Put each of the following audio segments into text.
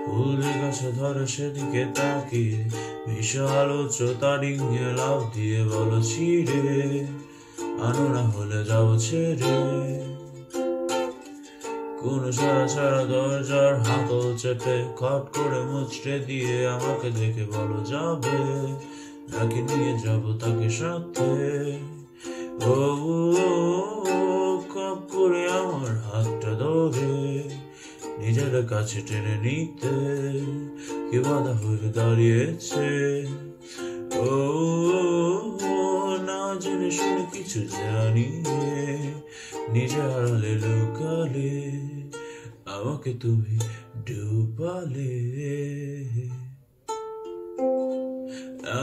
ফুলের গাছে ধরে সেদিকে তাকিয়ে বিশাল উচ্চতা ডিঙিয়ে লাফ দিয়ে বলো ছিঁড়ে আনো না হলে যাবো ছেড়ে। কোন সারা সারা দরজার হাতল চেপে খট করে মুচড়ে দিয়ে আমাকে দেখে বলো যাবে নাকি নিয়ে যাবো তাকে সাথে। ও কপ করে আমার হাতটা ধরে নিজের কাছে টেনে নিতে কি বাধা হয়ে দাঁড়িয়েছে। ও না জেনে শুনে কিছু জানিয়ে নিজে আড়ালে লুকালে আমাকে তুমি ডুবালে।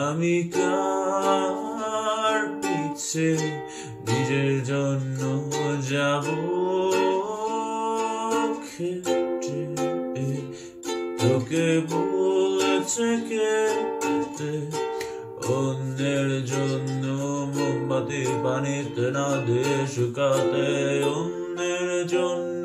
আমি কার পিছে নিজের জন্য যাব খেটে, তোকে বলেছে খেতে অন্যের জন্য মোমবাতি পানিতে না দিয়ে শুকাতে, অন্যের জন্য